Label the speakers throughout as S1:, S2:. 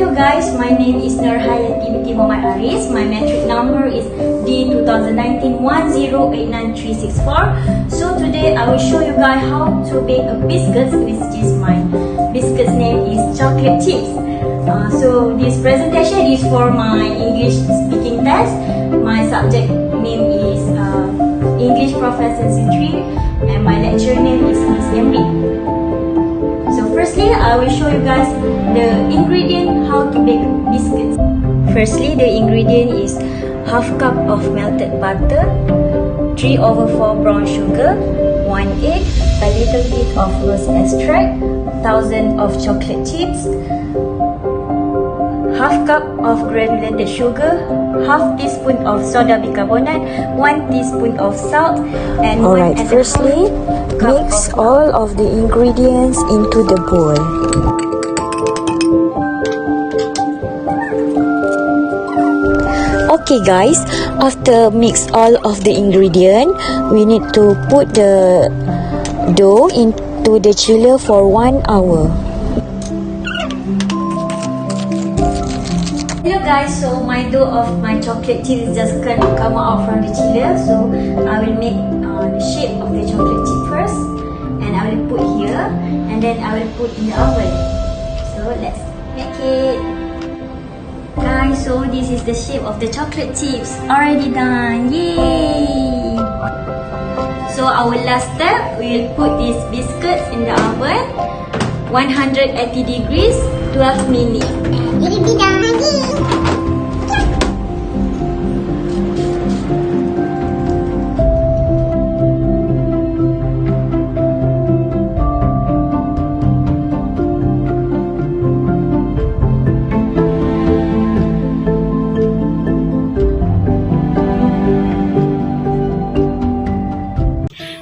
S1: Hello guys, my name is HAYATI binti Muhammad Aris. My metric number is D2019-1089-364. So today I will show you guys how to bake a biscuits, which is my biscuits name is chocolate chips. So this presentation is for my English speaking test. My subject name is English Proficiency 3 and my lecturer name is Miss AMREET. So firstly, I will show you guys the ingredient how to bake biscuits. Firstly, the ingredient is half cup of melted butter, 3/4 brown sugar, 1 egg, a little bit of rose extract, 1000 of chocolate chips, half cup of granulated sugar, half teaspoon of soda bicarbonate, 1 teaspoon of salt, and
S2: Alright, firstly, mix all of the ingredients into the bowl. Okay guys, after mix all of the ingredient, we need to put the dough into the chiller for 1 hour.
S1: Hello guys, so my dough of my chocolate chip is just come out from the chiller. So I will make the shape of the chocolate chip first, and I will put here, and then I will put in the oven. So let's make it. Guys, so this is the shape of the chocolate chips, already done. Yay! So our last step, we will put these biscuits in the oven, 180 degrees, 12 minutes.
S3: Jadi bidang lagi.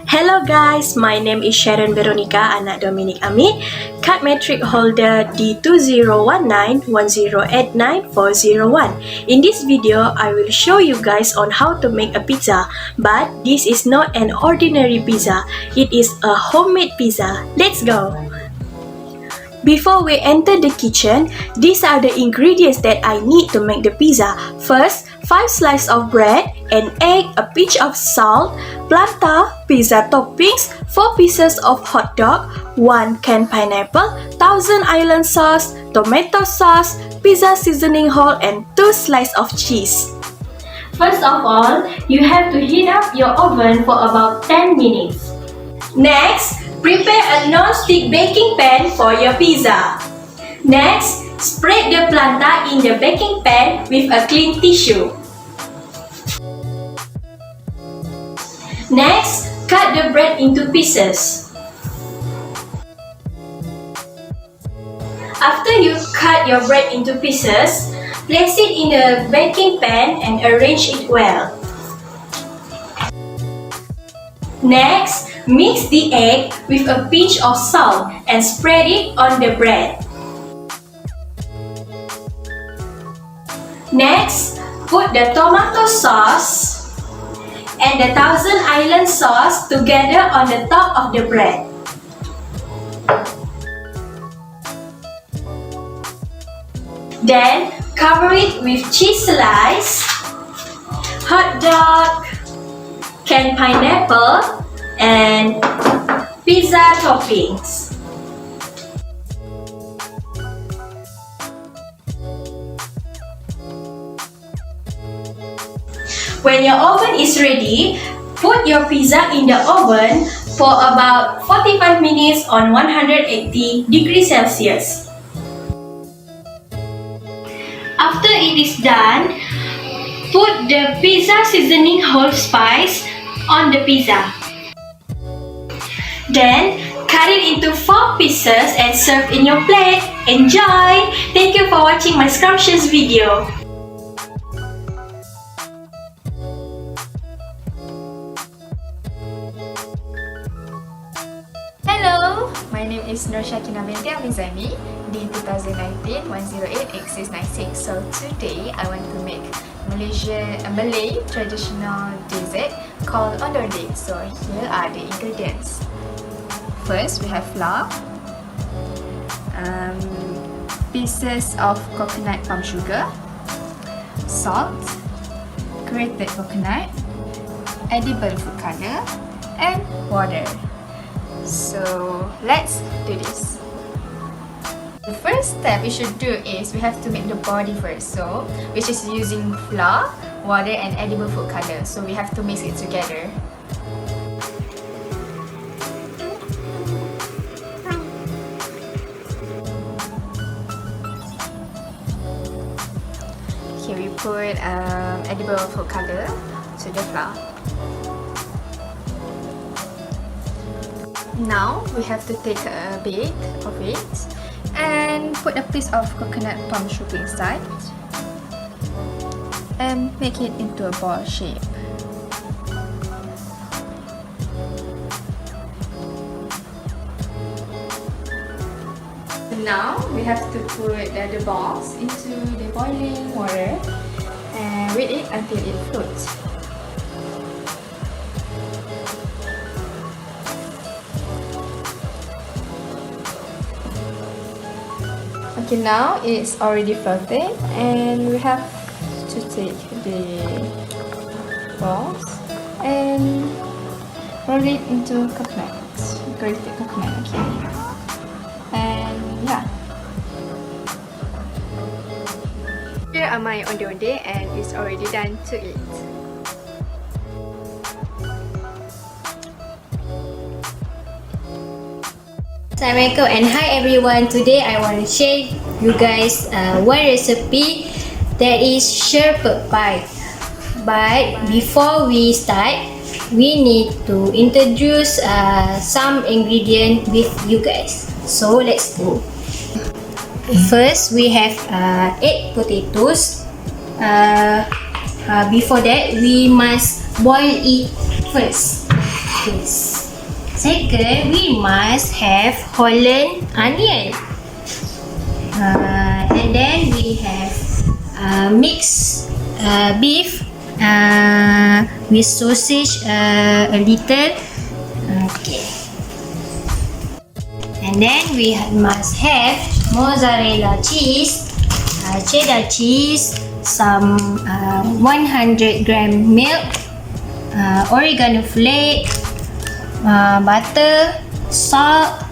S4: Hello guys, my name is Sharon Veronica, anak Dominic Amit, card metric holder D2019-1089-401. In this video, I will show you guys on how to make a pizza, but this is not an ordinary pizza, it is a homemade pizza. Let's go! Before we enter the kitchen, these are the ingredients that I need to make the pizza. First, 5 slices of bread, an egg, a pinch of salt, planta, pizza toppings, 4 pieces of hot dog, 1 canned pineapple, Thousand Island sauce, tomato sauce, pizza seasoning whole, and 2 slices of cheese. First of all, you have to heat up your oven for about 10 minutes. Next, prepare a non-stick baking pan for your pizza. Next, spread the planta in the baking pan with a clean tissue. Next, cut the bread into pieces. After you cut your bread into pieces, place it in the baking pan and arrange it well. Next, mix the egg with a pinch of salt and spread it on the bread. Next, put the tomato sauce and the Thousand Island sauce together on the top of the bread. Then, cover it with cheese slice, hot dog, canned pineapple, and pizza toppings. When your oven is ready, put your pizza in the oven for about 45 minutes on 180 degrees Celsius. After it is done, put the pizza seasoning whole spice on the pizza. Then, cut it into 4 pieces and serve in your plate. Enjoy! Thank you for watching my scrumptious video.
S5: Hello, my name is SHAKINAH binti Amizaimi, D2019-108-8696. So today I want to make Malay traditional dessert called ONDE-ONDE. So here are the ingredients. First we have flour, pieces of coconut palm sugar, salt, grated coconut, edible food color, and water. So let's do this. The first step we should do is we have to make the body first, so which is using flour, water, and edible food color. So we have to mix it together. Okay, we put edible food color to the flour. Now we have to take a bit of it and put a piece of coconut palm sugar inside and make it into a ball shape. Now we have to put the balls into the boiling water and wait it until it floats. Okay, now it's already floated and we have to take the balls and roll it into coconut, grated coconut, okay. And yeah. Here are my onde-onde and it's already done to eat.
S1: Assalamualaikum and hi everyone. Today I want to share you guys one recipe that is shepherd pie. But before we start, we need to introduce some ingredient with you guys. So let's go. First we have 8 potatoes. Before that we must boil it first. Yes. Second, we must have Holland onion. And then we have mixed beef with sausage a little. Okay. And then we must have mozzarella cheese, cheddar cheese, some 100 gram milk, oregano flake, butter, salt,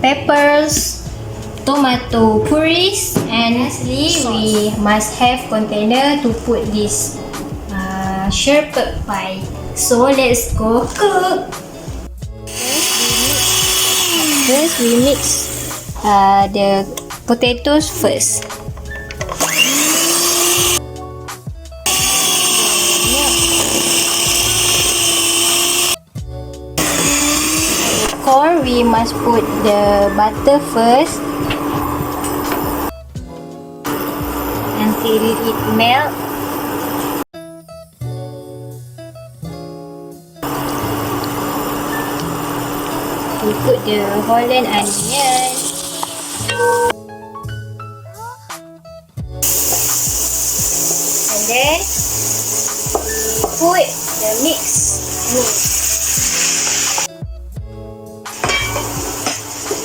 S1: peppers, tomato purees, and lastly we must have container to put this shepherd pie. So let's go cook. First we mix the potatoes first. Or we must put the butter first until it melts. We put the Holland onion. And then we put the mixed meat.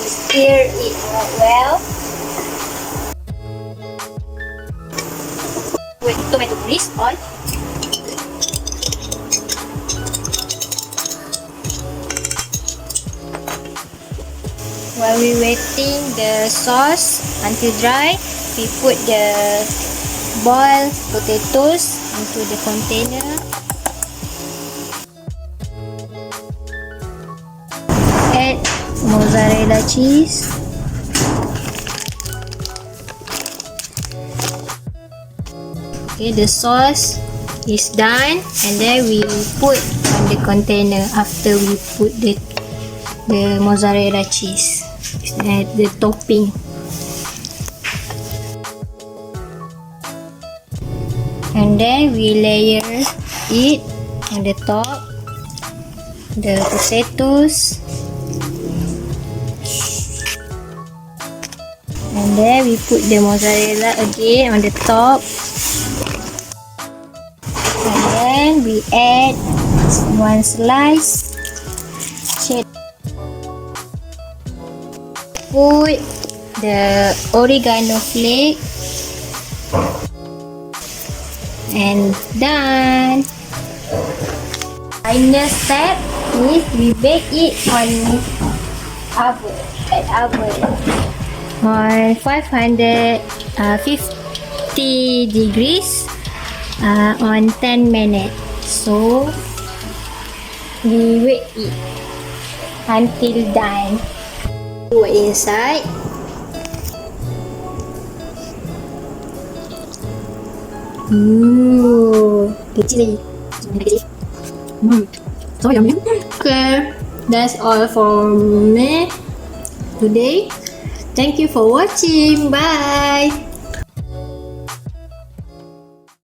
S1: Stir it out well. With tomato paste on. While we waiting the sauce until dry, we put the boiled potatoes into the container. Add mozzarella cheese. Okay, the sauce is done and then we put on the container after we put the mozzarella cheese, the topping. And then we layer it on the top, the potatoes. And then we put the mozzarella again on the top. And then we add one slice cheddar. Put
S6: the oregano flake, and done. Final step is we bake it on oven on 550 degrees on 10 minutes. So we wait it until done. Put inside. Ooh, kecil. So yummy. Okay, that's all for me today. Thank you for watching. Bye.